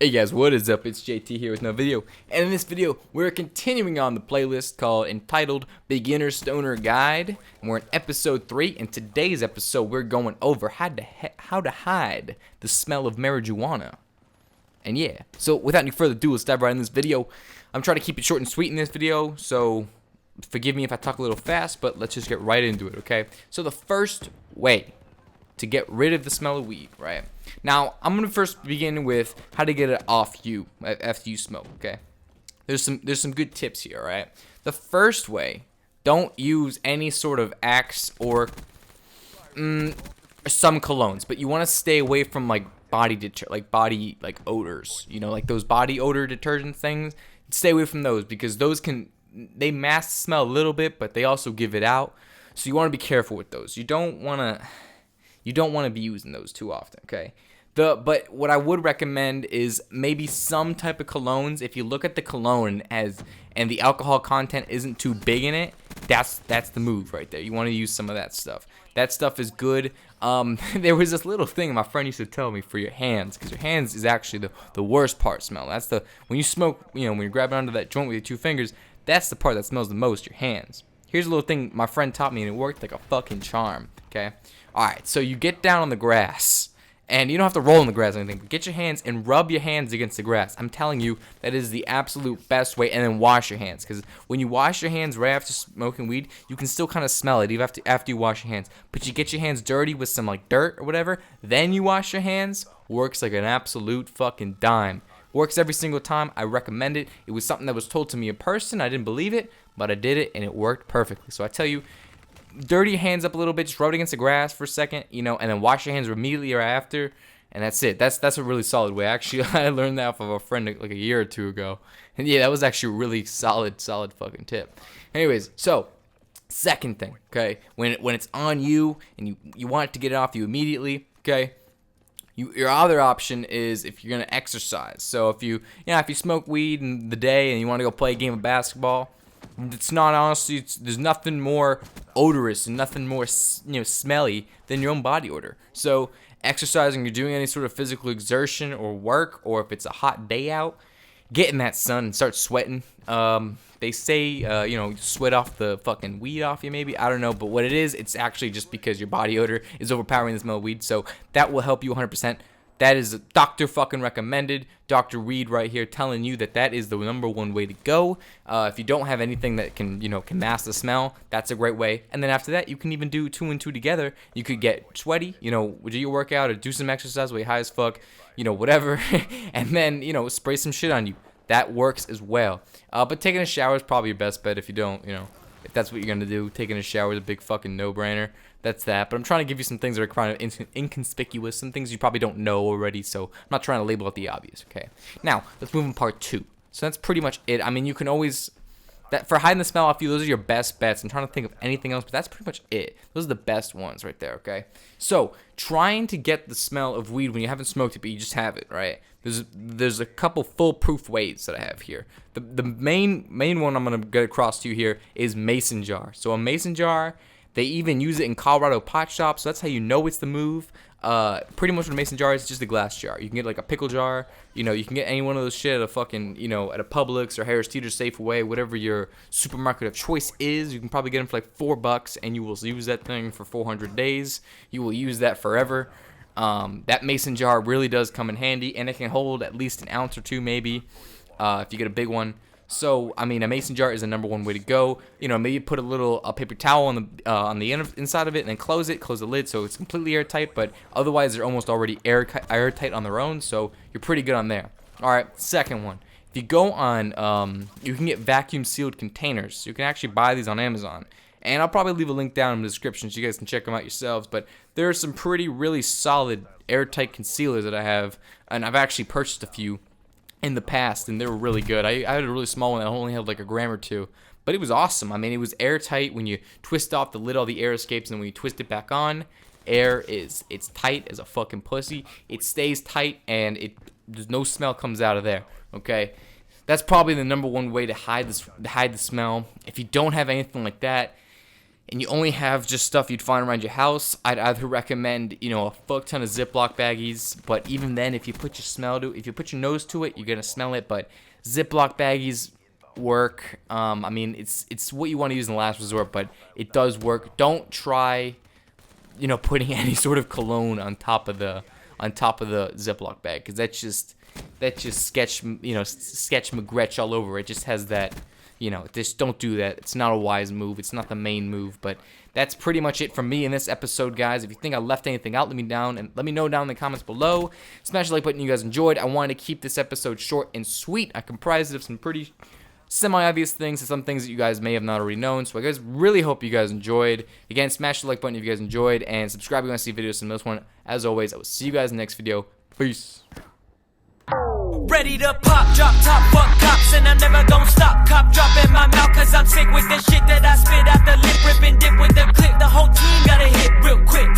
Hey guys, what is up? It's JT here with another video, and in this video, we're continuing on the playlist entitled Beginner Stoner Guide, and we're in episode 3. In today's episode, we're going over how to hide the smell of marijuana. And yeah, so without any further ado, let's dive right in this video. I'm trying to keep it short and sweet in this video, so forgive me if I talk a little fast, but let's just get right into it, okay? So the first way to get rid of the smell of weed, right? Now, I'm gonna first begin with how to get it off you after you smoke, okay? There's some good tips here, right? The first way, don't use any sort of Axe or some colognes, but you want to stay away from like body odors, you know, like those body odor detergent things. Stay away from those because they mask the smell a little bit, but they also give it out. So you want to be careful with those. You don't want to be using those too often, okay? But what I would recommend is maybe some type of colognes. If you look at the cologne and the alcohol content isn't too big in it, that's the move right there. You want to use some of that stuff. That stuff is good. There was this little thing my friend used to tell me for your hands, because your hands is actually the worst part smell. That's when you smoke, you know, when you're grabbing onto that joint with your 2 fingers, that's the part that smells the most, your hands. Here's a little thing my friend taught me, and it worked like a fucking charm, okay? Alright, so you get down on the grass, and you don't have to roll in the grass or anything, but get your hands and rub your hands against the grass. I'm telling you, that is the absolute best way, and then wash your hands, because when you wash your hands right after smoking weed, you can still kind of smell it even after you wash your hands, but you get your hands dirty with some like dirt or whatever, then you wash your hands, works like an absolute fucking dime. Works every single time. I recommend it. It was something that was told to me in person. I didn't believe it, but I did it, and it worked perfectly. So I tell you, dirty your hands up a little bit, just rub it against the grass for a second, you know, and then wash your hands immediately right after, and that's it. That's a really solid way. Actually, I learned that from a friend like a year or two ago, and yeah, that was actually a really solid fucking tip. Anyways, so second thing, okay, when it's on you and you want to get it off you immediately, okay. Your other option is if you're gonna exercise. So if you smoke weed in the day and you want to go play a game of basketball, it's not honestly. There's nothing more odorous and nothing more smelly than your own body odor. So exercising, you're doing any sort of physical exertion or work, or if it's a hot day out, get in that sun and start sweating. They say sweat off the fucking weed off you, maybe, I don't know, but what it is, it's actually just because your body odor is overpowering the smell of weed. So that will help you 100%. That is doctor fucking recommended. Dr. Reed right here telling you that is the number one way to go. If you don't have anything that can mask the smell, that's a great way. And then after that, you can even do 2 and 2 together. You could get sweaty, do your workout or do some exercise where you're high as fuck, whatever, and then spray some shit on you. That works as well. But taking a shower is probably your best bet if you don't, if that's what you're gonna do. Taking a shower is a big fucking no-brainer. That's that. But I'm trying to give you some things that are kind of inconspicuous, some things you probably don't know already, so I'm not trying to label out the obvious, okay? Now, let's move on to part 2. So that's pretty much it. I mean, you can always, for hiding the smell off you, those are your best bets. I'm trying to think of anything else, but that's pretty much it. Those are the best ones right there, okay? So, trying to get the smell of weed when you haven't smoked it, but you just have it, right? There's a couple foolproof ways that I have here. The main one I'm going to get across to you here is mason jar. So a mason jar, they even use it in Colorado pot shops, so that's how you know it's the move. Pretty much what a mason jar is, just a glass jar. You can get like a pickle jar, you can get any one of those shit at a fucking, at a Publix or Harris Teeter Safeway, whatever your supermarket of choice is. You can probably get them for like $4, and you will use that thing for 400 days. You will use that forever. That mason jar really does come in handy, and it can hold at least an ounce or 2 maybe, if you get a big one. So, I mean, a mason jar is the number one way to go. Maybe put a paper towel on the inside of it, and then close the lid so it's completely airtight, but otherwise they're almost already airtight on their own, so you're pretty good on there. Alright, second one. If you go on, you can get vacuum sealed containers. You can actually buy these on Amazon. And I'll probably leave a link down in the description so you guys can check them out yourselves. But there are some really solid airtight concealers that I have, and I've actually purchased a few in the past, and they were really good. I had a really small one that only had like a gram or 2, but it was awesome. I mean, it was airtight. When you twist off the lid, all the air escapes, and when you twist it back on, it's tight as a fucking pussy. It stays tight, and there's no smell comes out of there. Okay, that's probably the number one way to hide the smell. If you don't have anything like that, and you only have just stuff you'd find around your house, I'd either recommend, you know, a fuck ton of Ziploc baggies. But even then, if you put your nose to it, you're gonna smell it. But Ziploc baggies work. I mean, it's what you want to use in the last resort, but it does work. Don't try, you know, putting any sort of cologne on top of the Ziploc bag, because that's just sketch McGretch all over. It just has that, you know, just don't do that. It's not a wise move. It's not the main move. But that's pretty much it from me in this episode, guys. If you think I left anything out, let me know down in the comments below. Smash the like button if you guys enjoyed. I wanted to keep this episode short and sweet. I comprised it of some pretty semi-obvious things and some things that you guys may have not already known. So I guys really hope you guys enjoyed. Again, smash the like button if you guys enjoyed, and subscribe if you want to see videos from this one. As always, I will see you guys in the next video. Peace. Ready to pop, drop top, fuck cops, and I'm never gonna stop. Cop drop in my mouth, cause I'm sick with the shit that I spit out the lip, rip and dip with the clip. The whole team gotta hit real quick.